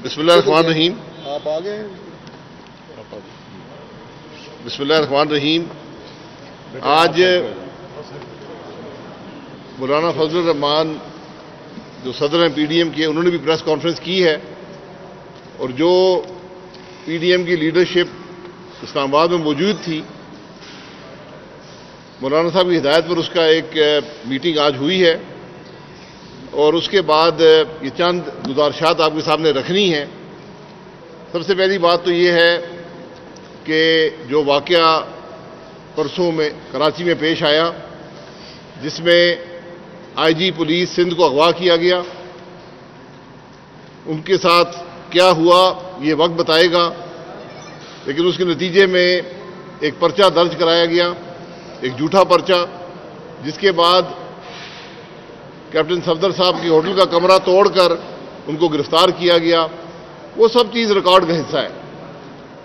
بسم اللہ الرحمن الرحیم. آپ آ گئے. بسم اللہ الرحمن الرحیم. آج مولانا فضل الرحمان جو صدر ہیں پی ڈی ایم کے، انہوں نے بھی پریس کانفرنس کی ہے، اور جو پی ڈی ایم کی لیڈرشپ اسلام آباد میں موجود تھی، مولانا صاحب کی ہدایت پر اس کا ایک میٹنگ آج ہوئی ہے، اور اس کے بعد یہ چند گزارشات آپ کے سامنے رکھنی ہیں. سب سے پہلی بات تو یہ ہے کہ جو واقعہ پرسوں میں کراچی میں پیش آیا، جس میں آئی جی پولیس سندھ کو اغوا کیا گیا، ان کے ساتھ کیا ہوا یہ وقت بتائے گا، لیکن اس کے نتیجے میں ایک پرچہ درج کرایا گیا، ایک جھوٹا پرچہ، جس کے بعد کیپٹن صفدر صاحب کی ہوٹل کا کمرہ توڑ کر ان کو گرفتار کیا گیا. وہ سب چیز ریکارڈ کا حصہ ہے.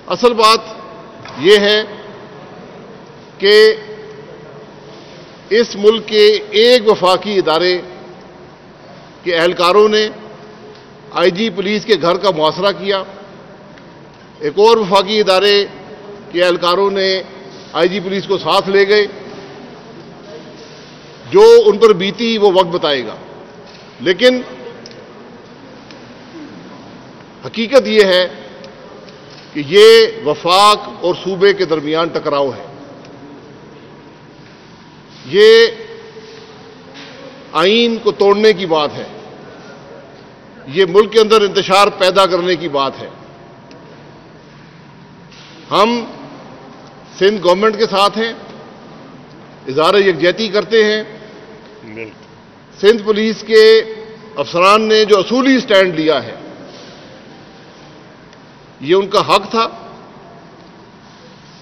اصل بات یہ ہے کہ اس ملک کے ایک وفاقی ادارے کے اہلکاروں نے آئی جی پولیس کے گھر کا محاصرہ کیا، ایک اور وفاقی ادارے کے اہلکاروں نے آئی جی پولیس کو ساتھ لے گئے. جو ان پر بیتی وہ وقت بتائے گا، لیکن حقیقت یہ ہے کہ یہ وفاق اور صوبے کے درمیان ٹکراؤ ہے. یہ آئین کو توڑنے کی بات ہے، یہ ملک کے اندر انتشار پیدا کرنے کی بات ہے. ہم سندھ گورنمنٹ کے ساتھ ہیں، اظہار یکجہتی کرتے ہیں. سندھ پولیس کے افسران نے جو اصولی سٹینڈ لیا ہے، یہ ان کا حق تھا.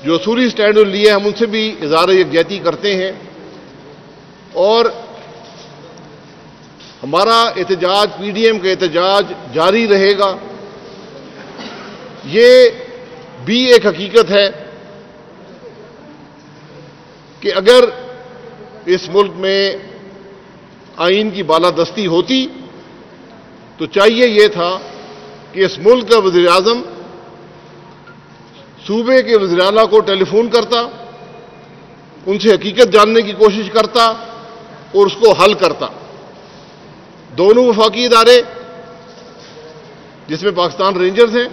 جو اصولی سٹینڈ لیے ہم ان سے بھی اظہار یکجہتی کرتے ہیں، اور ہمارا احتجاج، پی ڈی ایم کا احتجاج جاری رہے گا. یہ بھی ایک حقیقت ہے کہ اگر اس ملک میں آئین کی بالادستی ہوتی تو چاہیے یہ تھا کہ اس ملک کا وزیر اعظم صوبے کے وزیر اعلیٰ کو ٹیلی فون کرتا، ان سے حقیقت جاننے کی کوشش کرتا اور اس کو حل کرتا. دونوں وفاقی ادارے، جس میں پاکستان رینجرز ہیں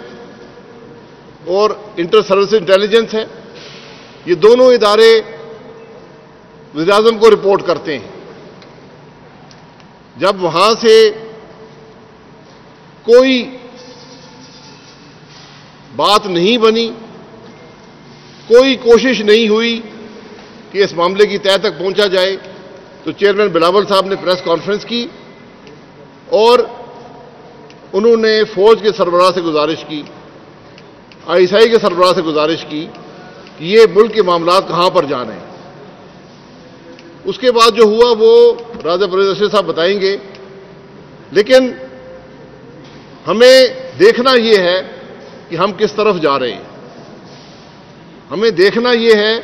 اور انٹر سروس انٹیلیجنس ہے، یہ دونوں ادارے وزیر اعظم کو رپورٹ کرتے ہیں. جب وہاں سے کوئی بات نہیں بنی، کوئی کوشش نہیں ہوئی کہ اس معاملے کی تہہ تک پہنچا جائے، تو چیئرمین بلاول صاحب نے پریس کانفرنس کی اور انہوں نے فوج کے سربراہ سے گزارش کی، آئی ایس آئی کے سربراہ سے گزارش کی کہ یہ ملک کے معاملات کہاں پر جا رہے ہیں. اس کے بعد جو ہوا وہ راجہ پرویز اشرف صاحب بتائیں گے، لیکن ہمیں دیکھنا یہ ہے کہ ہم کس طرف جا رہے ہیں. ہمیں دیکھنا یہ ہے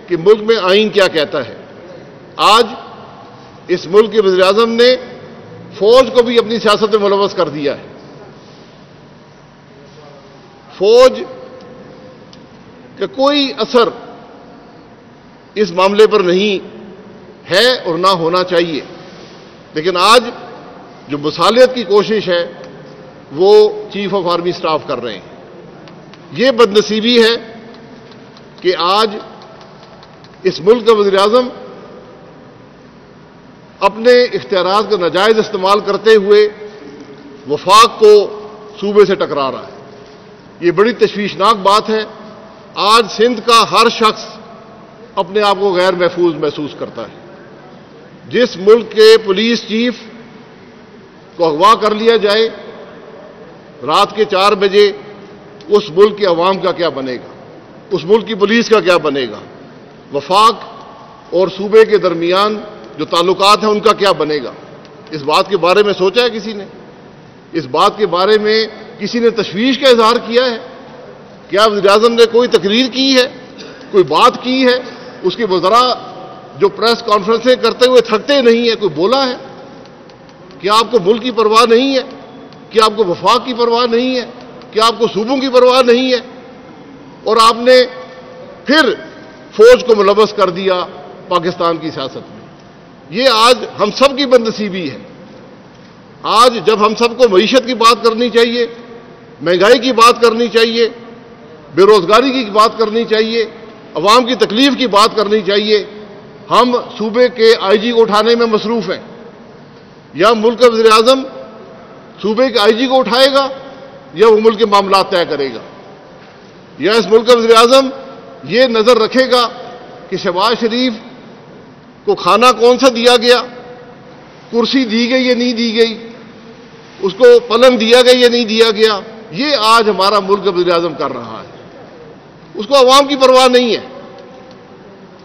کہ ملک میں آئین کیا کہتا ہے. آج اس ملک کے وزیر اعظم نے فوج کو بھی اپنی سیاست میں ملوث کر دیا ہے. فوج کا کوئی اثر اس معاملے پر نہیں ہے اور نہ ہونا چاہیے، لیکن آج جو مصالحت کی کوشش ہے وہ چیف آف آرمی سٹاف کر رہے ہیں. یہ بدنصیبی ہے کہ آج اس ملک کا وزیر اعظم اپنے اختیارات کا ناجائز استعمال کرتے ہوئے وفاق کو صوبے سے ٹکرا رہا ہے. یہ بڑی تشویشناک بات ہے. آج سندھ کا ہر شخص اپنے آپ کو غیر محفوظ محسوس کرتا ہے. جس ملک کے پولیس چیف کو اغوا کر لیا جائے رات کے 4 بجے، اس ملک کے عوام کا کیا بنے گا؟ اس ملک کی پولیس کا کیا بنے گا؟ وفاق اور صوبے کے درمیان جو تعلقات ہیں ان کا کیا بنے گا؟ اس بات کے بارے میں سوچا ہے کسی نے؟ اس بات کے بارے میں کسی نے تشویش کا اظہار کیا ہے؟ کیا وزیر اعظم نے کوئی تقریر کی ہے، کوئی بات کی ہے؟ اس کے وزراء جو پریس کانفرنسیں کرتے ہوئے تھکتے نہیں ہیں، کوئی بولا ہے؟ کیا آپ کو ملک کی پرواہ نہیں ہے؟ کیا آپ کو وفاق کی پرواہ نہیں ہے؟ کیا آپ کو صوبوں کی پرواہ نہیں ہے؟ اور آپ نے پھر فوج کو ملوث کر دیا پاکستان کی سیاست میں۔ یہ آج ہم سب کی بدنصیبی ہے۔ آج جب ہم سب کو معیشت کی بات کرنی چاہیے، مہنگائی کی بات کرنی چاہیے، بے روزگاری کی بات کرنی چاہیے، عوام کی تکلیف کی بات کرنی چاہیے، ہم صوبے کے آئی جی کو اٹھانے میں مصروف ہیں۔ یا ملک کا وزیر اعظم صوبے کے آئی جی کو اٹھائے گا یا وہ ملک کے معاملات طے کرے گا، یا اس ملک کا وزیر اعظم یہ نظر رکھے گا کہ شہباز شریف کو کھانا کون سا دیا گیا، کرسی دی گئی یا نہیں دی گئی، اس کو پلنگ دیا گیا یا نہیں دیا گیا۔ یہ آج ہمارا ملک کا وزیر اعظم کر رہا ہے۔ اس کو عوام کی پرواہ نہیں ہے۔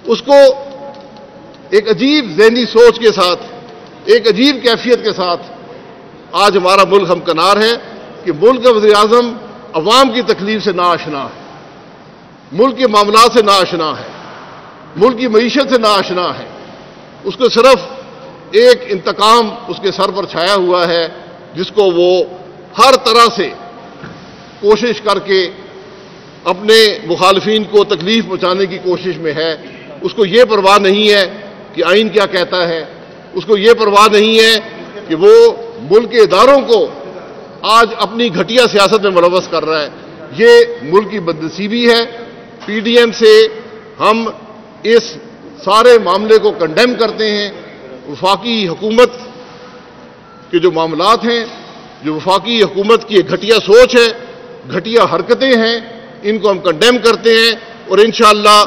اس کو ایک عجیب ذہنی سوچ کے ساتھ، ایک عجیب کیفیت کے ساتھ آج ہمارا ملک ہمکنار ہے کہ ملک کا وزیر اعظم عوام کی تکلیف سے ناآشنا ہے، ملک کے معاملات سے ناآشنا ہے، ملک کی معیشت سے ناآشنا ہے۔ اس کو صرف ایک انتقام اس کے سر پر چھایا ہوا ہے، جس کو وہ ہر طرح سے کوشش کر کے اپنے مخالفین کو تکلیف پہنچانے کی کوشش میں ہے۔ اس کو یہ پرواہ نہیں ہے کہ آئین کیا کہتا ہے، اس کو یہ پرواہ نہیں ہے کہ وہ ملک کے اداروں کو آج اپنی گھٹیا سیاست میں ملوث کر رہا ہے۔ یہ ملک کی بدنصیبی ہے۔ پی ڈی ایم سے ہم اس سارے معاملے کو کنڈیم کرتے ہیں۔ وفاقی حکومت کے جو معاملات ہیں، جو وفاقی حکومت کی ایک گھٹیا سوچ ہے، گھٹیا حرکتیں ہیں، ان کو ہم کنڈیم کرتے ہیں، اور انشاءاللہ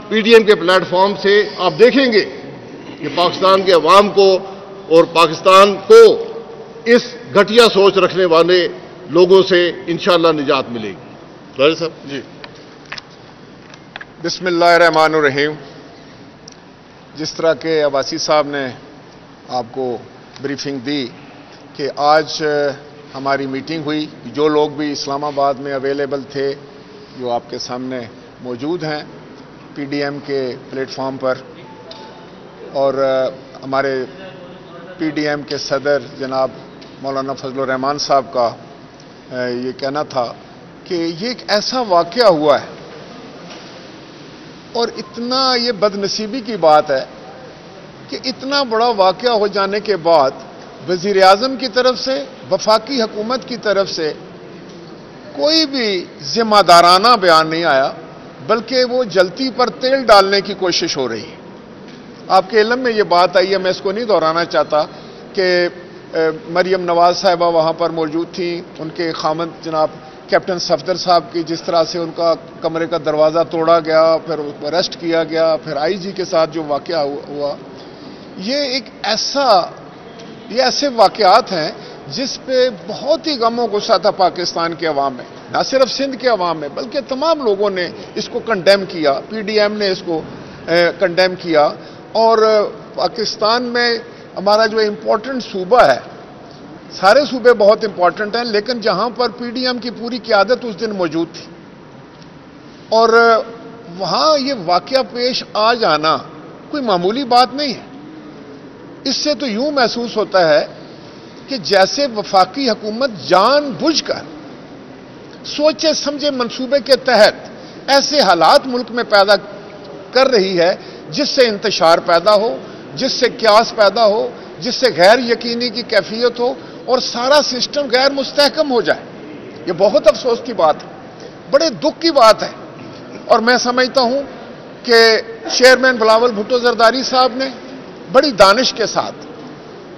پی ڈی ایم کے پلیٹ فارم سے آپ دیکھیں گے کہ پاکستان کے عوام کو اور پاکستان کو اس گھٹیا سوچ رکھنے والے لوگوں سے انشاءاللہ نجات ملے گی۔ راجہ صاحب جی۔ بسم اللہ الرحمن الرحیم۔ جس طرح کہ عباسی صاحب نے آپ کو بریفنگ دی کہ آج ہماری میٹنگ ہوئی، جو لوگ بھی اسلام آباد میں اویلیبل تھے، جو آپ کے سامنے موجود ہیں پی ڈی ایم کے پلیٹ فارم پر، اور ہمارے پی ڈی ایم کے صدر جناب مولانا فضل الرحمان صاحب کا یہ کہنا تھا کہ یہ ایک ایسا واقعہ ہوا ہے اور اتنا یہ بدنصیبی کی بات ہے کہ اتنا بڑا واقعہ ہو جانے کے بعد وزیر اعظم کی طرف سے، وفاقی حکومت کی طرف سے کوئی بھی ذمہ دارانہ بیان نہیں آیا، بلکہ وہ جلتی پر تیل ڈالنے کی کوشش ہو رہی ہے۔ آپ کے علم میں یہ بات آئی ہے، میں اس کو نہیں دہرانا چاہتا، کہ مریم نواز صاحبہ وہاں پر موجود تھیں، ان کے خامند جناب کیپٹن صفدر صاحب کی جس طرح سے ان کا کمرے کا دروازہ توڑا گیا، پھر اریسٹ کیا گیا، پھر آئی جی کے ساتھ جو واقعہ ہوا، یہ ایسے واقعات ہیں جس پہ بہت ہی غم و غصہ تھا پاکستان کے عوام میں، نہ صرف سندھ کے عوام میں بلکہ تمام لوگوں نے اس کو کنڈیم کیا، پی ڈی ایم نے اس کو کنڈیم کیا۔ اور پاکستان میں ہمارا جو امپورٹنٹ صوبہ ہے، سارے صوبے بہت امپورٹنٹ ہیں، لیکن جہاں پر پی ڈی ایم کی پوری قیادت اس دن موجود تھی، اور وہاں یہ واقعہ پیش آ جانا کوئی معمولی بات نہیں ہے۔ اس سے تو یوں محسوس ہوتا ہے کہ جیسے وفاقی حکومت جان بوجھ کر سوچے سمجھے منصوبے کے تحت ایسے حالات ملک میں پیدا کر رہی ہے جس سے انتشار پیدا ہو، جس سے قیاس پیدا ہو، جس سے غیر یقینی کی کیفیت ہو اور سارا سسٹم غیر مستحکم ہو جائے۔ یہ بہت افسوس کی بات ہے، بڑے دکھ کی بات ہے، اور میں سمجھتا ہوں کہ چیئرمین بلاول بھٹو زرداری صاحب نے بڑی دانش کے ساتھ،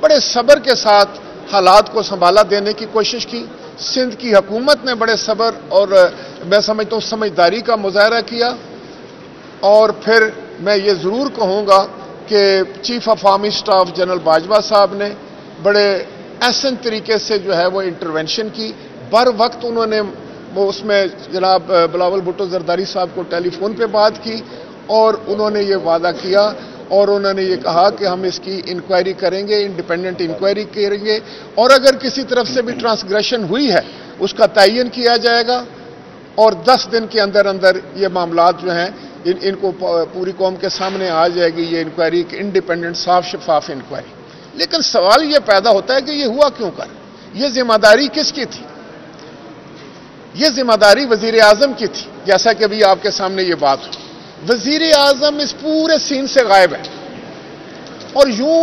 بڑے صبر کے ساتھ حالات کو سنبھالا دینے کی کوشش کی۔ سندھ کی حکومت نے بڑے صبر اور میں سمجھتا ہوں سمجھداری کا مظاہرہ کیا، اور پھر میں یہ ضرور کہوں گا کہ chief of army staff general Bajwa صاحب نے بڑے احسن طریقے سے جو ہے وہ انٹرونشن کی، بر وقت انہوں نے اس میں جناب بلاول بھٹو زرداری صاحب کو ٹیلی فون پہ بات کی، اور انہوں نے یہ وعدہ کیا اور انہوں نے یہ کہا کہ ہم اس کی انکوائری کریں گے، انڈیپینڈنٹ انکوائری کریں گے، اور اگر کسی طرف سے بھی ٹرانسگریشن ہوئی ہے اس کا تعین کیا جائے گا، اور 10 دن کے اندر اندر یہ معاملات جو ہیں ان کو پوری قوم کے سامنے آ جائے گی یہ انکوائری، انڈیپینڈنٹ صاف شفاف انکوائری۔ لیکن سوال یہ پیدا ہوتا ہے کہ یہ ہوا کیوں کر؟ یہ ذمہ داری کس کی تھی؟ یہ ذمہ داری وزیر اعظم کی تھی، جیسا کہ ابھی آپ کے سامنے یہ بات ہوئی۔ وزیر اعظم اس پورے سین سے غائب ہے، اور یوں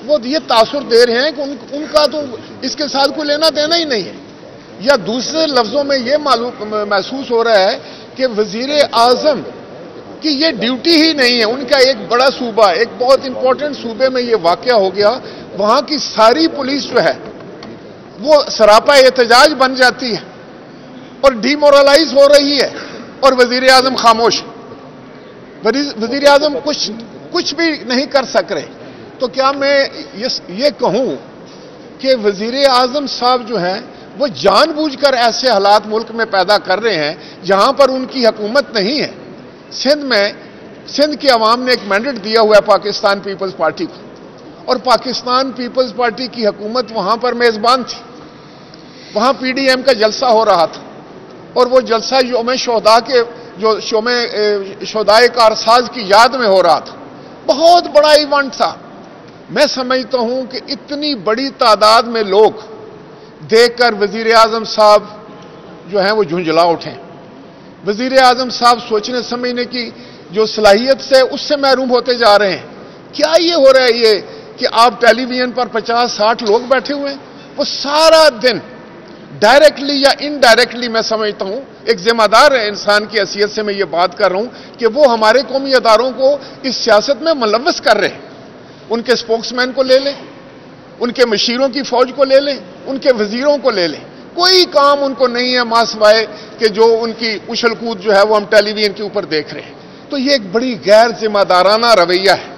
وہ یہ تاثر دے رہے ہیں کہ ان کا تو اس کے ساتھ کوئی لینا دینا ہی نہیں ہے، یا دوسرے لفظوں میں یہ محسوس ہو رہا ہے کہ وزیر اعظم کی یہ ڈیوٹی ہی نہیں ہے۔ ان کا ایک بڑا صوبہ، ایک بہت امپورٹنٹ صوبے میں یہ واقعہ ہو گیا، وہاں کی ساری پولیس جو ہے وہ سراپا احتجاج بن جاتی ہے اور ڈی مورلائز ہو رہی ہے، اور وزیر اعظم خاموش، وزیر اعظم کچھ بھی نہیں کر سک رہے۔ تو کیا میں یہ کہوں کہ وزیر اعظم صاحب جو ہیں وہ جان بوجھ کر ایسے حالات ملک میں پیدا کر رہے ہیں جہاں پر ان کی حکومت نہیں ہے؟ سندھ کی عوام نے ایک مینڈیٹ دیا ہوا ہے پاکستان پیپلز پارٹی کو، اور پاکستان پیپلز پارٹی کی حکومت وہاں پر میزبان تھی، وہاں پی ڈی ایم کا جلسہ ہو رہا تھا، اور وہ جلسہ یوم شہداء کے شہدائے کارساز کی یاد میں ہو رہا تھا، بہت بڑا ایونٹ تھا۔ میں سمجھتا ہوں کہ اتنی بڑی تعداد میں لوگ دیکھ کر وزیر اعظم صاحب جو ہیں وہ جھنجھلا اٹھیں۔ وزیر اعظم صاحب سوچنے سمجھنے کی جو صلاحیت سے اس سے محروم ہوتے جا رہے ہیں۔ کیا یہ ہو رہا ہے یہ کہ آپ ٹیلی ویژن پر 50-60 لوگ بیٹھے ہوئے ہیں، وہ سارا دن ڈائریکٹلی یا انڈائریکٹلی، میں سمجھتا ہوں ایک ذمہ دار انسان کی حیثیت سے میں یہ بات کر رہا ہوں کہ وہ ہمارے قومی اداروں کو اس سیاست میں ملوث کر رہے ہیں۔ ان کے سپوکس مین کو لے لیں، ان کے مشیروں کی فوج کو لے لیں، ان کے وزیروں کو لے لیں، کوئی کام ان کو نہیں ہے ماں سوائے کہ جو ان کی اچھل کود جو ہے وہ ہم ٹیلی ویژن کے اوپر دیکھ رہے ہیں۔ تو یہ ایک بڑی غیر ذمہ دارانہ رویہ ہے،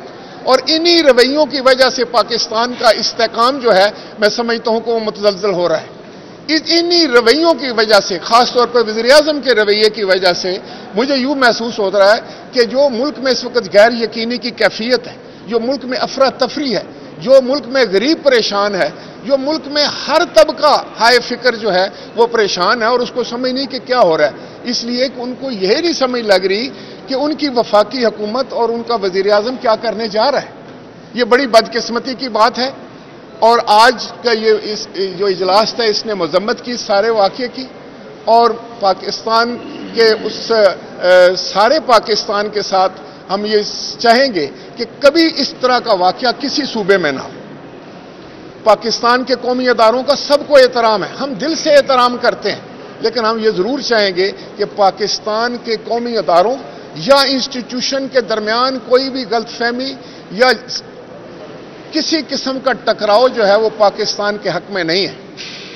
اور انہی رویوں کی وجہ سے پاکستان کا استحکام جو ہے میں سمجھتا ہوں کہ وہ متزلزل ہو رہا ہے۔ انہی رویوں کی وجہ سے، خاص طور پر وزیر اعظم کے رویے کی وجہ سے مجھے یوں محسوس ہو رہا ہے کہ جو ملک میں اس وقت غیر یقینی کی کیفیت ہے، جو ملک میں افراتفری ہے، جو ملک میں غریب پریشان ہے، جو ملک میں ہر طبقہ ہائے فکر جو ہے وہ پریشان ہے، اور اس کو سمجھ نہیں کہ کیا ہو رہا ہے، اس لیے کہ ان کو یہ نہیں سمجھ لگ رہی کہ ان کی وفاقی حکومت اور ان کا وزیر اعظم کیا کرنے جا رہا ہے۔ یہ بڑی بدقسمتی کی بات ہے، اور آج کا یہ جو اجلاس تھا اس نے مذمت کی سارے واقعے کی، اور پاکستان کے اس سارے پاکستان کے ساتھ ہم یہ چاہیں گے کہ کبھی اس طرح کا واقعہ کسی صوبے میں نہ ہو۔ پاکستان کے قومی اداروں کا سب کو احترام ہے، ہم دل سے احترام کرتے ہیں، لیکن ہم یہ ضرور چاہیں گے کہ پاکستان کے قومی اداروں یا انسٹیٹیوشن کے درمیان کوئی بھی غلط فہمی یا کسی قسم کا ٹکراؤ جو ہے وہ پاکستان کے حق میں نہیں ہے،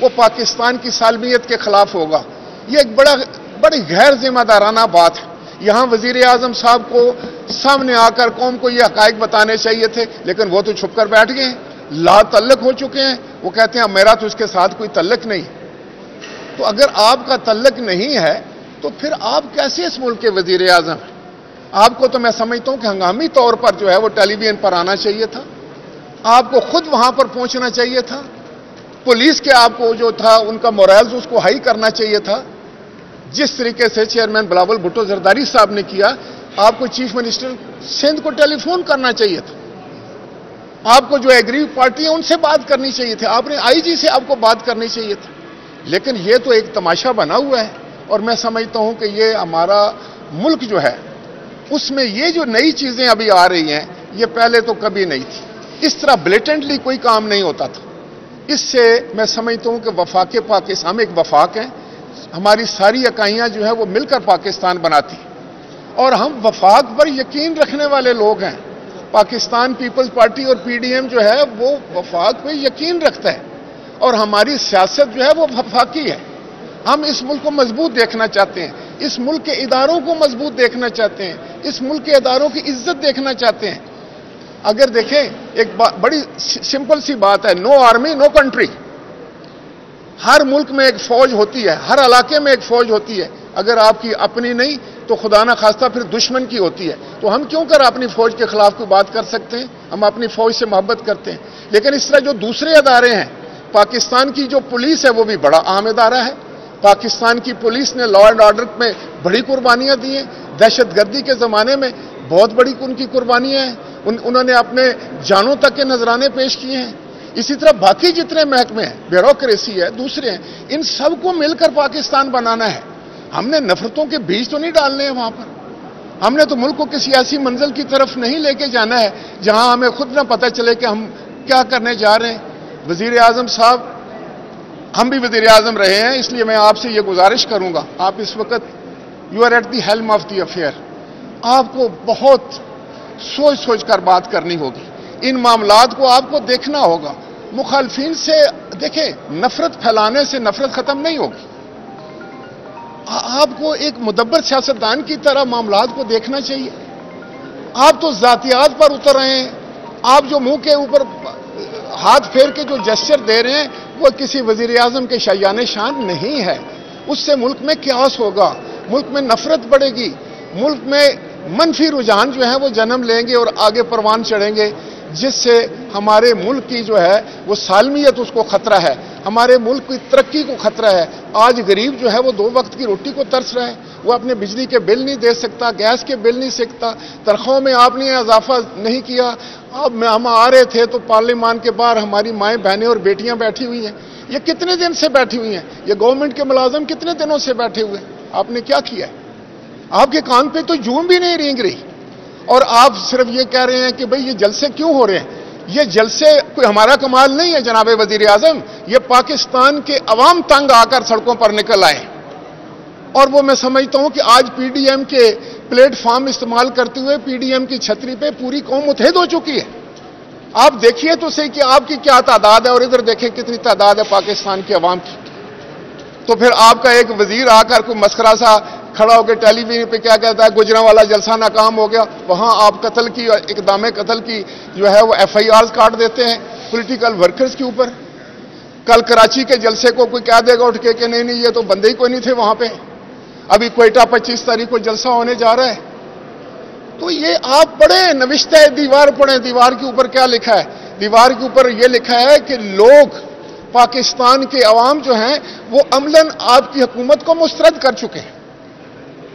وہ پاکستان کی سالمیت کے خلاف ہوگا۔ یہ ایک بڑی غیر ذمہ دارانہ بات ہے۔ یہاں وزیر اعظم صاحب کو سامنے آ کر قوم کو یہ حقائق بتانے چاہیے تھے، لیکن وہ تو چھپ کر بیٹھ گئے ہیں، لا تعلق ہو چکے ہیں۔ وہ کہتے ہیں میرا تو اس کے ساتھ کوئی تعلق نہیں۔ تو اگر آپ کا تعلق نہیں ہے تو پھر آپ کیسے اس ملک کے وزیر اعظم ہیں؟ آپ کو تو میں سمجھتا ہوں کہ ہنگامی طور پر جو ہے وہ ٹیلی ویژن پر آنا چاہیے تھا، آپ کو خود وہاں پر پہنچنا چاہیے تھا، پولیس کے آپ کو جو تھا ان کا مورائلز اس کو ہائی کرنا چاہیے تھا، جس طریقے سے چیئرمین بلاول بھٹو زرداری صاحب نے کیا۔ آپ کو چیف منسٹر سندھ کو ٹیلی فون کرنا چاہیے تھا، آپ کو جو ایگری پارٹی ہے ان سے بات کرنی چاہیے تھی، آپ نے آئی جی سے آپ کو بات کرنی چاہیے تھی، لیکن یہ تو ایک تماشا بنا ہوا ہے۔ اور میں سمجھتا ہوں کہ یہ ہمارا ملک جو ہے اس میں یہ جو نئی چیزیں ابھی آ رہی ہیں یہ پہلے تو کبھی نہیں تھی، اس طرح بلیٹنٹلی کوئی کام نہیں ہوتا تھا۔ اس سے میں سمجھتا ہوں کہ وفاق پاکستان، ہم ایک وفاق ہیں، ہماری ساری اکائیاں جو ہیں وہ مل کر پاکستان بناتی ہیں، اور ہم وفاق پر یقین رکھنے والے لوگ ہیں۔ پاکستان پیپلز پارٹی اور پی ڈی ایم جو ہے وہ وفاق پہ یقین رکھتا ہے، اور ہماری سیاست جو ہے وہ وفاقی ہے۔ ہم اس ملک کو مضبوط دیکھنا چاہتے ہیں، اس ملک کے اداروں کو مضبوط دیکھنا چاہتے ہیں، اس ملک کے اداروں کی عزت دیکھنا چاہتے ہیں۔ اگر دیکھیں ایک بڑی سمپل سی بات ہے، نو آرمی نو کنٹری۔ ہر ملک میں ایک فوج ہوتی ہے، ہر علاقے میں ایک فوج ہوتی ہے، اگر آپ کی اپنی نہیں تو خدا نہ خواستہ پھر دشمن کی ہوتی ہے۔ تو ہم کیوں کر اپنی فوج کے خلاف کوئی بات کر سکتے ہیں؟ ہم اپنی فوج سے محبت کرتے ہیں، لیکن اس طرح جو دوسرے ادارے ہیں، پاکستان کی جو پولیس ہے وہ بھی بڑا اہم ادارہ ہے۔ پاکستان کی پولیس نے لا اینڈ آرڈر میں بڑی قربانیاں دی ہیں، دہشت گردی کے زمانے میں بہت بڑی ان کی قربانیاں ہیں، انہوں نے اپنے جانوں تک کے نذرانے پیش کیے ہیں۔ اسی طرح باقی جتنے محکمے ہیں، بیوروکریسی ہے، دوسرے ہیں، ان سب کو مل کر پاکستان بنانا ہے۔ ہم نے نفرتوں کے بیج تو نہیں ڈالنے ہیں وہاں پر، ہم نے تو ملک کو کسی ایسی منزل کی طرف نہیں لے کے جانا ہے جہاں ہمیں خود نہ پتہ چلے کہ ہم کیا کرنے جا رہے ہیں۔ وزیر اعظم صاحب، ہم بھی وزیر اعظم رہے ہیں، اس لیے میں آپ سے یہ گزارش کروں گا، آپ اس وقت you are at the helm of the affair, آپ کو بہت سوچ سوچ کر بات کرنی ہوگی، ان معاملات کو آپ کو دیکھنا ہوگا۔ مخالفین سے دیکھیں، نفرت پھیلانے سے نفرت ختم نہیں ہوگی، آپ کو ایک مدبر سیاستدان کی طرح معاملات کو دیکھنا چاہیے۔ آپ تو ذاتیات پر اتر رہے ہیں، آپ جو منہ کے اوپر ہاتھ پھیر کے جو جسچر دے رہے ہیں وہ کسی وزیر اعظم کے شایان شان نہیں ہے۔ اس سے ملک میں کیاس ہوگا، ملک میں نفرت بڑھے گی، ملک میں منفی رجحان جو ہیں وہ جنم لیں گے اور آگے پروان چڑھیں گے، جس سے ہمارے ملک کی جو ہے وہ سالمیت اس کو خطرہ ہے، ہمارے ملک کی ترقی کو خطرہ ہے۔ آج غریب جو ہے وہ 2 وقت کی روٹی کو ترس رہا ہے، وہ اپنے بجلی کے بل نہیں دے سکتا، گیس کے بل نہیں سکتا، تنخواہوں میں آپ نے اضافہ نہیں کیا۔ اب ہم آ رہے تھے تو پارلیمان کے باہر ہماری مائیں بہنیں اور بیٹیاں بیٹھی ہوئی ہیں، یہ کتنے دن سے بیٹھی ہوئی ہیں، یہ گورنمنٹ کے ملازم کتنے دنوں سے بیٹھے ہوئے ہیں، آپ نے کیا کیا ہے؟ آپ کے کان پہ تو جون بھی نہیں رینگ رہی، اور آپ صرف یہ کہہ رہے ہیں کہ بھئی یہ جلسے کیوں ہو رہے ہیں۔ یہ جلسے کوئی ہمارا کمال نہیں ہے جناب وزیر اعظم، یہ پاکستان کے عوام تنگ آ کر سڑکوں پر نکل آئے، اور وہ میں سمجھتا ہوں کہ آج پی ڈی ایم کے پلیٹ فارم استعمال کرتے ہوئے پی ڈی ایم کی چھتری پہ پوری قوم متحد ہو چکی ہے۔ آپ دیکھیے تو صحیح کہ آپ کی کیا تعداد ہے، اور ادھر دیکھیں کتنی تعداد ہے پاکستان کے عوام کی۔ تو پھر آپ کا ایک وزیر آ کر کوئی مسخرہ سا کھڑا ہو کے ٹیلی ویژن پہ کیا کہتا ہے، گجرانوالہ جلسہ ناکام ہو گیا، وہاں آپ قتل کی، اقدام قتل کی جو ہے وہ ایف آئی آرز کاٹ دیتے ہیں پولیٹیکل ورکرز کے اوپر۔ کل کراچی کے جلسے کو کوئی کہہ دے گا اٹھ کے کہ نہیں یہ تو بندے ہی کوئی نہیں تھے وہاں پہ، ابھی کوئٹہ 25 تاریخ کو جلسہ ہونے جا رہا ہے۔ تو یہ آپ پڑھیں، نوشتہ ہے دیوار پڑھیں، دیوار کے اوپر کیا لکھا ہے؟ دیوار کے اوپر یہ لکھا ہے کہ لوگ، پاکستان کے عوام جو ہیں وہ عملاً آپ کی حکومت کو مسترد کر چکے ہیں،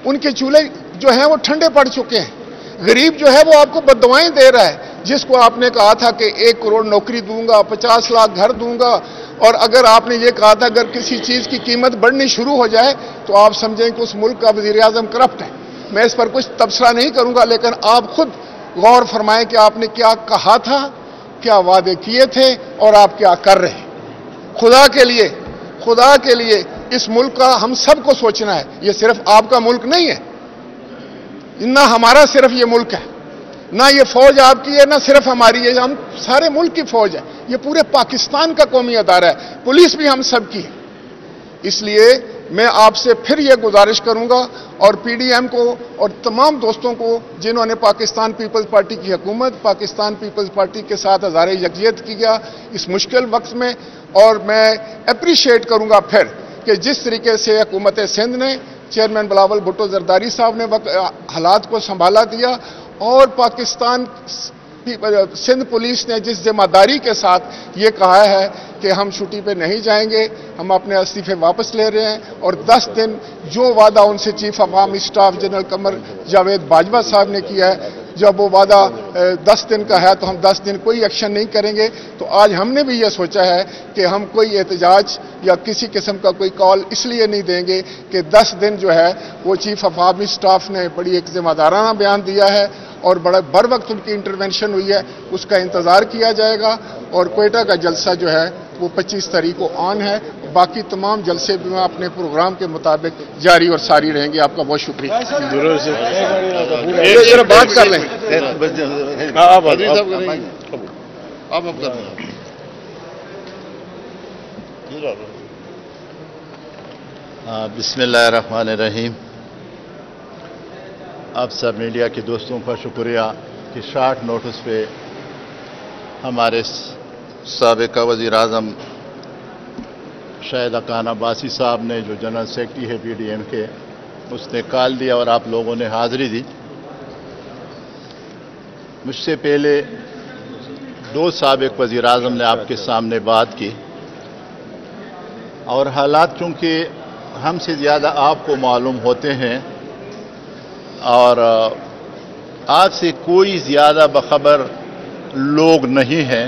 ان کے چولہے جو ہیں وہ ٹھنڈے پڑ چکے ہیں۔ غریب جو ہے وہ آپ کو بددعائیں دے رہا ہے، جس کو آپ نے کہا تھا کہ 1 کروڑ نوکری دوں گا، 50 لاکھ گھر دوں گا، اور اگر آپ نے یہ کہا تھا اگر کسی چیز کی قیمت بڑھنی شروع ہو جائے تو آپ سمجھیں کہ اس ملک کا وزیر اعظم کرپٹ ہے۔ میں اس پر کچھ تبصرہ نہیں کروں گا، لیکن آپ خود غور فرمائیں کہ آپ نے کیا کہا تھا، کیا وعدے کیے تھے، اور آپ کیا کر رہے ہیں۔ خدا کے لیے اس ملک کا ہم سب کو سوچنا ہے، یہ صرف آپ کا ملک نہیں ہے، نہ ہمارا صرف یہ ملک ہے، نہ یہ فوج آپ کی ہے، نہ صرف ہماری ہے، ہم سارے ملک کی فوج ہے، یہ پورے پاکستان کا قومی ادارہ ہے، پولیس بھی ہم سب کی ہے۔ اس لیے میں آپ سے پھر یہ گزارش کروں گا، اور پی ڈی ایم کو اور تمام دوستوں کو جنہوں نے پاکستان پیپلز پارٹی کی حکومت، پاکستان پیپلز پارٹی کے ساتھ ہزار یکجہت کیا اس مشکل وقت میں، اور میں اپریشیٹ کروں گا پھر کہ جس طریقے سے حکومت سندھ نے، چیئرمین بلاول بھٹو زرداری صاحب نے حالات کو سنبھالا دیا، اور پاکستان سندھ پولیس نے جس ذمہ داری کے ساتھ یہ کہا ہے کہ ہم چھٹی پہ نہیں جائیں گے، ہم اپنے استعفے واپس لے رہے ہیں، اور 10 دن جو وعدہ ان سے chief of army staff general Qamar Javed Bajwa صاحب نے کیا ہے، جب وہ وعدہ 10 دن کا ہے تو ہم 10 دن کوئی ایکشن نہیں کریں گے، تو آج ہم نے بھی یہ سوچا ہے کہ ہم کوئی احتجاج یا کسی قسم کا کوئی کال اس لیے نہیں دیں گے کہ 10 دن جو ہے وہ چیف آف آرمی اسٹاف نے بڑی ایک ذمہ دارانہ بیان دیا ہے، اور بڑا بر وقت ان کی انٹرونشن ہوئی ہے، اس کا انتظار کیا جائے گا، اور کوئٹہ کا جلسہ جو ہے وہ 25 تاریخ کو آن ہے، باقی تمام جلسے بھی اپنے پروگرام کے مطابق جاری اور ساری رہیں گے۔ آپ کا بہت شکریہ۔ بات کر لیں، بسم اللہ الرحمن الرحیم۔ آپ سب میڈیا کے دوستوں کا شکریہ کہ شارٹ نوٹس پہ ہمارے سابقہ وزیر اعظم شاہد حقان عباسی صاحب نے، جو جنرل سیکرٹری ہے پی ڈی ایم کے، اس نے کال دیا اور آپ لوگوں نے حاضری دی۔ مجھ سے پہلے 2 سابق وزیر اعظم نے آپ کے سامنے بات کی، اور حالات چونکہ ہم سے زیادہ آپ کو معلوم ہوتے ہیں، اور آج سے کوئی زیادہ بخبر لوگ نہیں ہیں،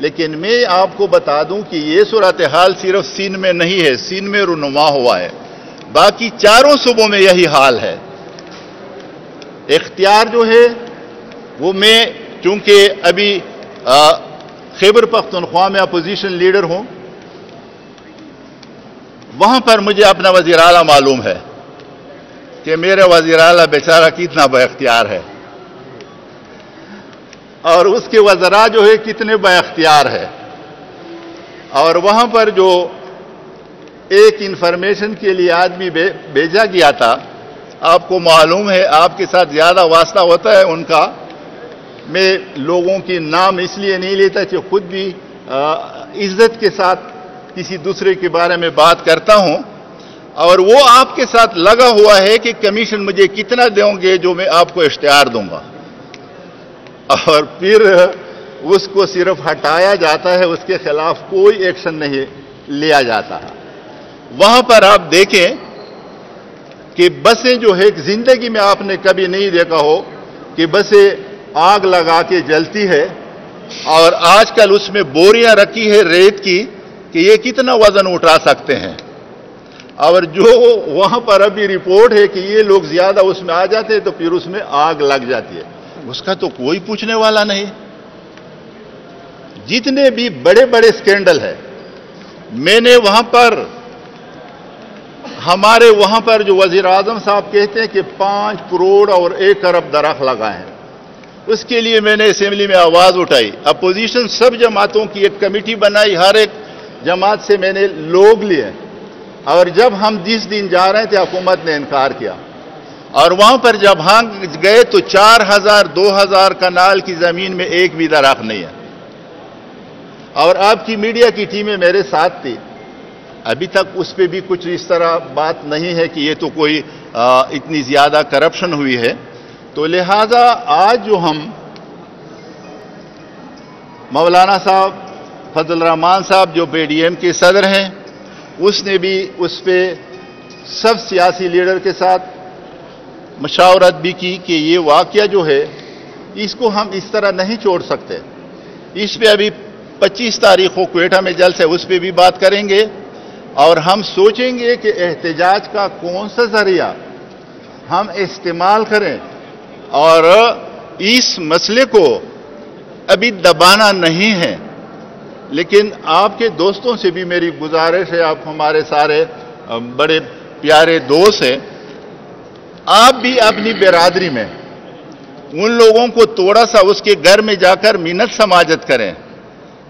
لیکن میں آپ کو بتا دوں کہ یہ صورتحال صرف سندھ میں نہیں ہے، سندھ میں رونما ہوا ہے، باقی چاروں صوبوں میں یہی حال ہے۔ اختیار جو ہے وہ میں چونکہ ابھی خیبر پختونخوا میں اپوزیشن لیڈر ہوں، وہاں پر مجھے اپنا وزیر اعلیٰ معلوم ہے کہ میرا وزیر اعلیٰ بیچارہ کتنا با اختیار ہے، اور اس کے وزراء جو ہے کتنے با اختیار ہے۔ اور وہاں پر جو ایک انفارمیشن کے لیے آدمی بھیجا گیا تھا، آپ کو معلوم ہے، آپ کے ساتھ زیادہ واسطہ ہوتا ہے ان کا، میں لوگوں کی نام اس لیے نہیں لیتا کہ خود بھی عزت کے ساتھ کسی دوسرے کے بارے میں بات کرتا ہوں، اور وہ آپ کے ساتھ لگا ہوا ہے کہ کمیشن مجھے کتنا دیں گے جو میں آپ کو اشتہار دوں گا، اور پھر اس کو صرف ہٹایا جاتا ہے، اس کے خلاف کوئی ایکشن نہیں لیا جاتا۔ وہاں پر آپ دیکھیں کہ بسیں جو ہے زندگی میں آپ نے کبھی نہیں دیکھا ہو کہ بسیں آگ لگا کے جلتی ہے، اور آج کل اس میں بوریاں رکھی ہے ریت کی کہ یہ کتنا وزن اٹھا سکتے ہیں، اور جو وہاں پر ابھی رپورٹ ہے کہ یہ لوگ زیادہ اس میں آ جاتے ہیں تو پھر اس میں آگ لگ جاتی ہے، اس کا تو کوئی پوچھنے والا نہیں۔ جتنے بھی بڑے بڑے سکینڈل ہیں، میں نے وہاں پر ہمارے وہاں پر جو وزیر اعظم صاحب کہتے ہیں کہ 5 کروڑ اور 1 ارب درخت لگائے ہیں، اس کے لیے میں نے اسمبلی میں آواز اٹھائی، اپوزیشن سب جماعتوں کی ایک کمیٹی بنائی، ہر ایک جماعت سے میں نے لوگ لیے، اور جب ہم 10 دن جا رہے تھے حکومت نے انکار کیا، اور وہاں پر جب ہم گئے تو 4000 2000 کنال کی زمین میں ایک بھی درخت نہیں ہے، اور آپ کی میڈیا کی ٹیمیں میرے ساتھ تھی، ابھی تک اس پہ بھی کچھ اس طرح بات نہیں ہے کہ یہ تو کوئی اتنی زیادہ کرپشن ہوئی ہے۔ تو لہذا آج جو ہم مولانا صاحب فضل الرحمان صاحب جو پی ڈی ایم کے صدر ہیں، اس نے بھی اس پہ سب سیاسی لیڈر کے ساتھ مشاورت بھی کی کہ یہ واقعہ جو ہے اس کو ہم اس طرح نہیں چھوڑ سکتے۔ اس پہ ابھی 25 تاریخ کو کوئٹہ میں جلسہ ہے، اس پہ بھی بات کریں گے، اور ہم سوچیں گے کہ احتجاج کا کون سا ذریعہ ہم استعمال کریں، اور اس مسئلے کو ابھی دبانا نہیں ہے۔ لیکن آپ کے دوستوں سے بھی میری گزارش ہے، آپ ہمارے سارے بڑے پیارے دوست ہیں، آپ بھی اپنی برادری میں ان لوگوں کو تھوڑا سا اس کے گھر میں جا کر منت سماجت کریں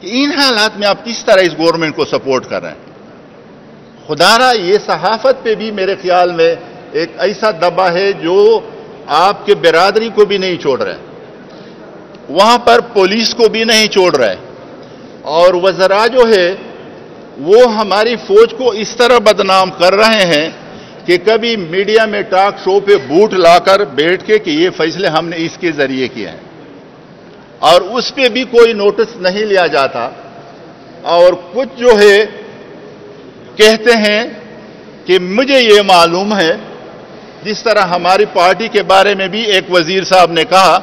کہ ان حالات میں آپ کس طرح اس گورنمنٹ کو سپورٹ کر رہے ہیں۔ خدا را یہ صحافت پہ بھی میرے خیال میں ایک ایسا دبا ہے جو آپ کے برادری کو بھی نہیں چھوڑ رہے، وہاں پر پولیس کو بھی نہیں چھوڑ رہے، اور وزراء جو ہے وہ ہماری فوج کو اس طرح بدنام کر رہے ہیں کہ کبھی میڈیا میں ٹاک شو پہ بوٹ لا کر بیٹھ کے کہ یہ فیصلے ہم نے اس کے ذریعے کیے ہیں، اور اس پہ بھی کوئی نوٹس نہیں لیا جاتا، اور کچھ جو ہے کہتے ہیں کہ مجھے یہ معلوم ہے، جس طرح ہماری پارٹی کے بارے میں بھی ایک وزیر صاحب نے کہا،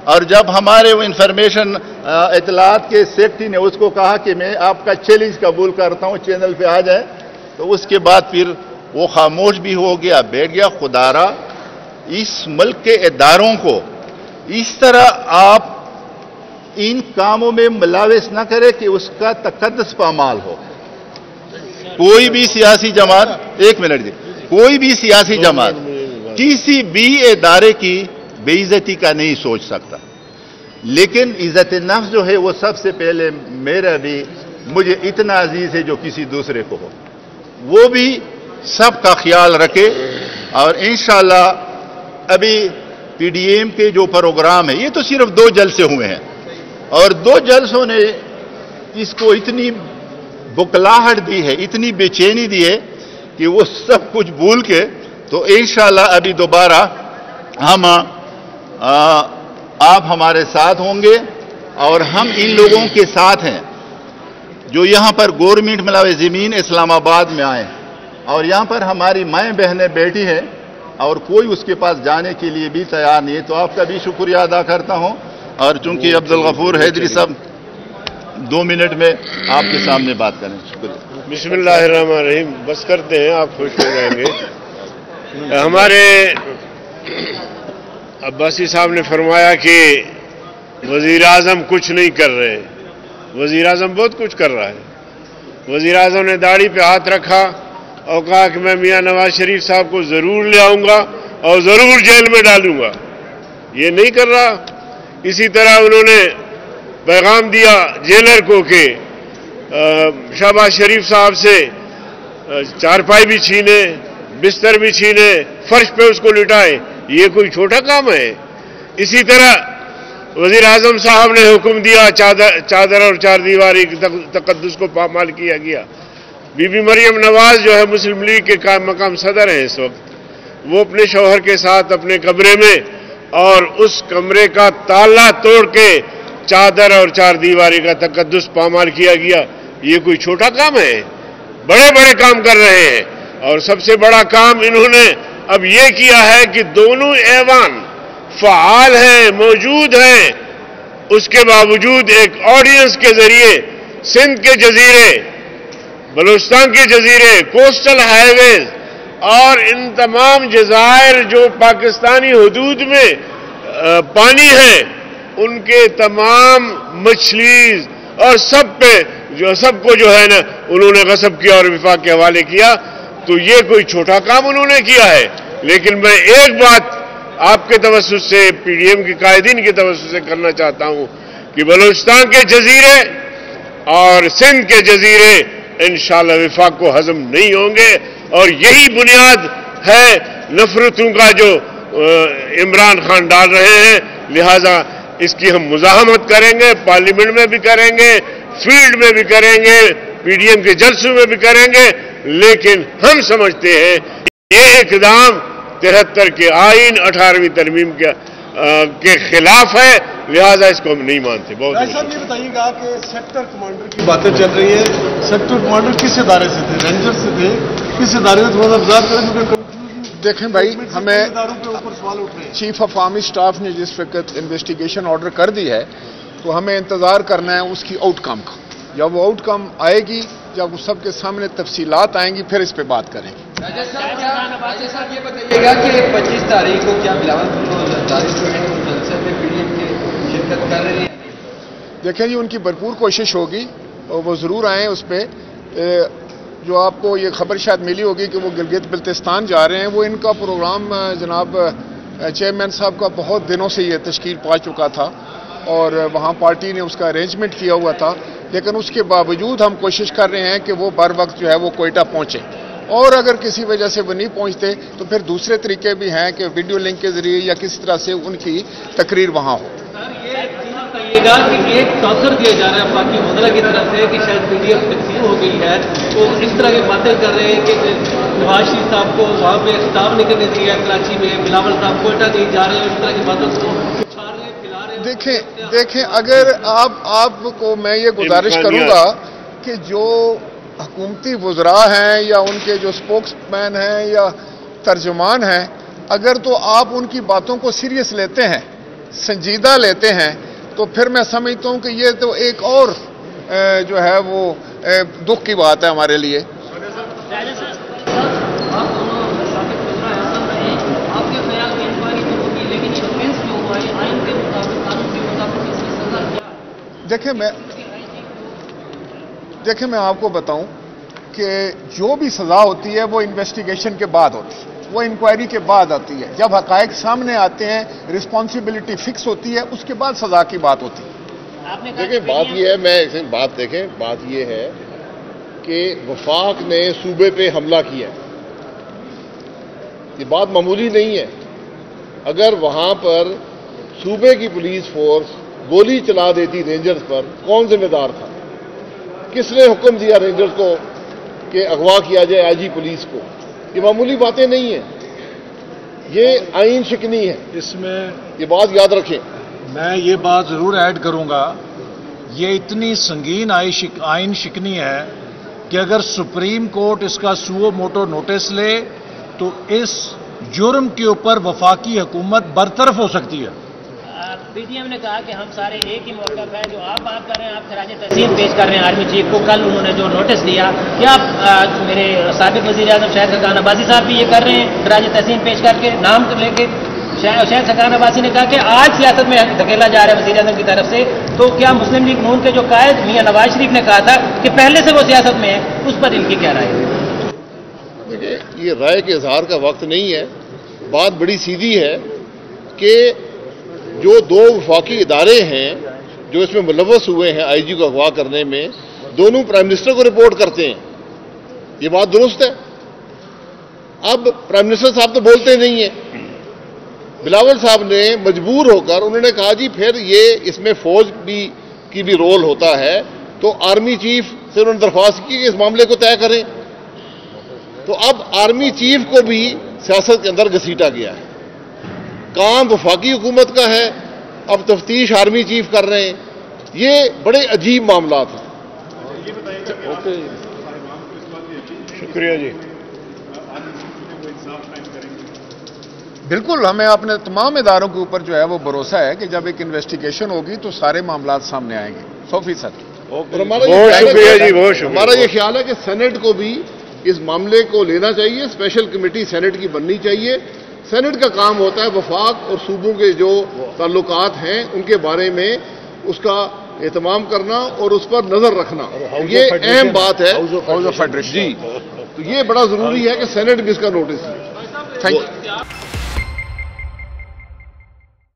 اور جب ہمارے انفارمیشن اطلاعات کے سیکرٹری نے اس کو کہا کہ میں آپ کا چیلنج قبول کرتا ہوں چینل پہ آ جائے، تو اس کے بعد پھر وہ خاموش بھی ہو گیا، بیٹھ گیا۔ خدا را اس ملک کے اداروں کو اس طرح آپ ان کاموں میں ملاوث نہ کرے کہ اس کا تقدس پامال ہو۔ کوئی بھی سیاسی جماعت، ایک منٹ جی، کوئی بھی سیاسی جماعت کسی بھی ادارے کی بے عزتی کا نہیں سوچ سکتا، لیکن عزت نفس جو ہے وہ سب سے پہلے میرا بھی مجھے اتنا عزیز ہے جو کسی دوسرے کو ہو، وہ بھی سب کا خیال رکھے۔ اور انشاءاللہ ابھی پی ڈی ایم کے جو پروگرام ہے، یہ تو صرف 2 جلسے ہوئے ہیں، اور 2 جلسوں نے اس کو اتنی بکلاہٹ دی ہے، اتنی بے چینی دی ہے کہ وہ سب کچھ بھول کے تو انشاءاللہ ابھی دوبارہ ہم آپ ہمارے ساتھ ہوں گے، اور ہم ان لوگوں کے ساتھ ہیں جو یہاں پر گورنمنٹ ملازمین اسلام آباد میں آئے، اور یہاں پر ہماری مائیں بہنیں بیٹھی ہیں اور کوئی اس کے پاس جانے کے لیے بھی تیار نہیں ہے، تو آپ کا بھی شکریہ ادا کرتا ہوں۔ اور چونکہ عبدالغفور حیدری صاحب 2 منٹ میں آپ کے سامنے بات کریں. شکریہ. بسم اللہ الرحمن الرحیم. بس کرتے ہیں, آپ خوش ہو جائیں گے. ہمارے عباسی صاحب نے فرمایا کہ وزیر اعظم کچھ نہیں کر رہے. وزیر اعظم بہت کچھ کر رہا ہے. وزیر اعظم نے داڑھی پہ ہاتھ رکھا اور کہا کہ میں میاں نواز شریف صاحب کو ضرور لے آؤں گا اور ضرور جیل میں ڈالوں گا. یہ نہیں کر رہا. اسی طرح انہوں نے پیغام دیا جیلر کو کہ شہباز شریف صاحب سے چارپائی بھی چھینے, بستر بھی چھینے, فرش پہ اس کو لٹائے. یہ کوئی چھوٹا کام ہے؟ اسی طرح وزیر اعظم صاحب نے حکم دیا چادر اور چار دیواری کے تقدس کو پامال کیا گیا. بی بی مریم نواز جو ہے مسلم لیگ کے مقام صدر ہیں اس وقت, وہ اپنے شوہر کے ساتھ اپنے کمرے میں, اور اس کمرے کا تالا توڑ کے چادر اور چار دیواری کا تقدس پامال کیا گیا. یہ کوئی چھوٹا کام ہے؟ بڑے بڑے کام کر رہے ہیں. اور سب سے بڑا کام انہوں نے اب یہ کیا ہے کہ دونوں ایوان فعال ہیں, موجود ہیں. اس کے باوجود ایک آڈینس کے ذریعے سندھ کے جزیرے, بلوچستان کے جزیرے, کوسٹل ہائی ویز اور ان تمام جزائر جو پاکستانی حدود میں پانی ہیں, ان کے تمام مچھلیز اور سب کو جو ہے نا انہوں نے غصب کیا اور وفاق کے حوالے کیا. تو یہ کوئی چھوٹا کام انہوں نے کیا ہے. لیکن میں ایک بات آپ کے توسط سے, پی ڈی ایم کے قائدین کے توسط سے کرنا چاہتا ہوں کہ بلوچستان کے جزیرے اور سندھ کے جزیرے انشاءاللہ وفاق کو ہضم نہیں ہوں گے. اور یہی بنیاد ہے نفرتوں کا جو عمران خان ڈال رہے ہیں. لہذا اس کی ہم مزاحمت کریں گے, پارلیمنٹ میں بھی کریں گے, فیلڈ میں بھی کریں گے, پی ڈی ایم کے جلسوں میں بھی کریں گے. لیکن ہم سمجھتے ہیں یہ اقدام 73 کے آئین 18ویں ترمیم کے خلاف ہے. لہذا اس کو ہم نہیں مانتے. بہت صاحب یہ بتائیے گا کہ سیکٹر کمانڈر کی باتیں چل رہی ہیں. سیکٹر کمانڈر کس ادارے سے تھے؟ رینجر سے تھے؟ کس ادارے سے تھوڑا وضاحت کریں کیونکہ دیکھیں بھائی, ہمیں چیف آف آرمی اسٹاف نے جس وقت انویسٹیگیشن آرڈر کر دی ہے تو ہمیں انتظار کرنا ہے اس کی آؤٹ کم کا. جب وہ آؤٹ کم آئے گی, جب سب کے سامنے تفصیلات آئیں گی, پھر اس پہ بات کریں گے. صاحب یہ بتائیے گا کہ 25 تاریخ کو کیا بلاول جلسے میں پی ڈی ایم کی شرکت کر رہی ہے؟ دیکھیں جی, ان کی بھرپور کوشش ہوگی اور وہ ضرور آئیں اس پہ. جو آپ کو یہ خبر شاید ملی ہوگی کہ وہ گلگت بلتستان جا رہے ہیں. وہ ان کا پروگرام جناب چیئرمین صاحب کا بہت دنوں سے یہ تشکیل پا چکا تھا اور وہاں پارٹی نے اس کا ارینجمنٹ کیا ہوا تھا. لیکن اس کے باوجود ہم کوشش کر رہے ہیں کہ وہ بر وقت جو ہے وہ کوئٹہ پہنچے, اور اگر کسی وجہ سے وہ نہیں پہنچتے تو پھر دوسرے طریقے بھی ہیں کہ ویڈیو لنک کے ذریعے یا کسی طرح سے ان کی تقریر وہاں ہو. کہ ایک تاثر دیا جا رہا ہے پاکی وزراء کی طرف سے کہ شاید پی ڈی ایم تقسیم ہو گئی ہے, تو اس طرح کی باتیں کر رہے ہیں کہ نواز شریف صاحب کو وہاں پہ خطاب نہیں کرنے دیا کراچی میں, بلاول صاحب کوئٹہ نہیں جا رہے ہیں, اس طرح کی باتوں کو چھاڑ رہے ہیں, پھیلا رہے ہیں. دیکھیں اگر آپ کو میں یہ گزارش کروں گا کہ جو حکومتی وزراء ہیں یا ان کے جو اسپوکس مین ہیں یا ترجمان ہیں, اگر تو آپ ان کی باتوں کو سیریس لیتے ہیں, سنجیدہ لیتے ہیں, تو پھر میں سمجھتا ہوں کہ یہ تو ایک اور جو ہے وہ دکھ کی بات ہے ہمارے لیے. دیکھیں میں آپ کو بتاؤں کہ جو بھی سزا ہوتی ہے وہ انویسٹیگیشن کے بعد ہوتی ہے, وہ انکوائری کے بعد آتی ہے. جب حقائق سامنے آتے ہیں, رسپانسبلٹی فکس ہوتی ہے, اس کے بعد سزا کی بات ہوتی ہے. دیکھیں بات یہ ہے, بات یہ ہے کہ وفاق نے صوبے پہ حملہ کیا. یہ بات معمولی نہیں ہے. اگر وہاں پر صوبے کی پولیس فورس گولی چلا دیتی رینجرز پر, کون ذمہ دار تھا؟ کس نے حکم دیا رینجرز کو کہ اغوا کیا جائے آئی جی پولیس کو؟ یہ معمولی باتیں نہیں ہیں, یہ آئین شکنی ہے. اس میں یہ بات یاد رکھیں. میں یہ بات ضرور ایڈ کروں گا, یہ اتنی سنگین آئین شکنی ہے کہ اگر سپریم کورٹ اس کا سو موٹو نوٹس لے تو اس جرم کے اوپر وفاقی حکومت برطرف ہو سکتی ہے. پی ڈی ایم نے کہا کہ ہم سارے ایک ہی موقف ہے، جو آپ بات کر رہے ہیں، آپ خراج تحسین پیش کر رہے ہیں آرمی چیف کو، کل انہوں نے جو نوٹس دیا، کیا میرے سابق وزیر اعظم شاہد خاقان عباسی صاحب بھی یہ کر رہے ہیں خراج تحسین پیش کر کے نام لے کے؟ شاہد خاقان عباسی نے کہا کہ آج سیاست میں دھکیلا جا رہا ہے وزیر اعظم کی طرف سے، تو کیا مسلم لیگ نون کے جو قائد میاں نواز شریف نے کہا تھا کہ پہلے سے وہ سیاست میں ہے، اس پر ان کی کیا رائے ہے؟ دیکھیے، یہ رائے کے اظہار کا وقت نہیں ہے، بات بڑی سیدھی ہے کہ جو دو وفاقی ادارے ہیں جو اس میں ملوث ہوئے ہیں آئی جی کو اغوا کرنے میں، دونوں پرائم منسٹر کو رپورٹ کرتے ہیں، یہ بات درست ہے۔ اب پرائم منسٹر صاحب تو بولتے نہیں ہیں، بلاول صاحب نے مجبور ہو کر انہوں نے کہا جی پھر یہ اس میں فوج کی بھی رول ہوتا ہے، تو آرمی چیف سے انہوں نے درخواست کی کہ اس معاملے کو طے کریں، تو اب آرمی چیف کو بھی سیاست کے اندر گھسیٹا گیا ہے، کام وفاقی حکومت کا ہے، اب تفتیش آرمی چیف کر رہے ہیں، یہ بڑے عجیب معاملات ہیں۔ شکریہ جی۔ بالکل، ہمیں اپنے تمام اداروں کے اوپر جو ہے وہ بھروسہ ہے کہ جب ایک انویسٹیگیشن ہوگی تو سارے معاملات سامنے آئیں گے 100%۔ اور بہت شکریہ جی، بہت شکریہ۔ ہمارا یہ خیال ہے کہ سینٹ کو بھی اس معاملے کو لینا چاہیے، اسپیشل کمیٹی سینٹ کی بننی چاہیے۔ سینٹ کا کام ہوتا ہے وفاق اور صوبوں کے جو تعلقات ہیں ان کے بارے میں اس کا اہتمام کرنا اور اس پر نظر رکھنا، یہ اہم بات ہے۔ ہاؤس آف فیڈریشن، جی، تو یہ بڑا ضروری ہے کہ سینٹ بھی اس کا نوٹس لے۔ Thank you.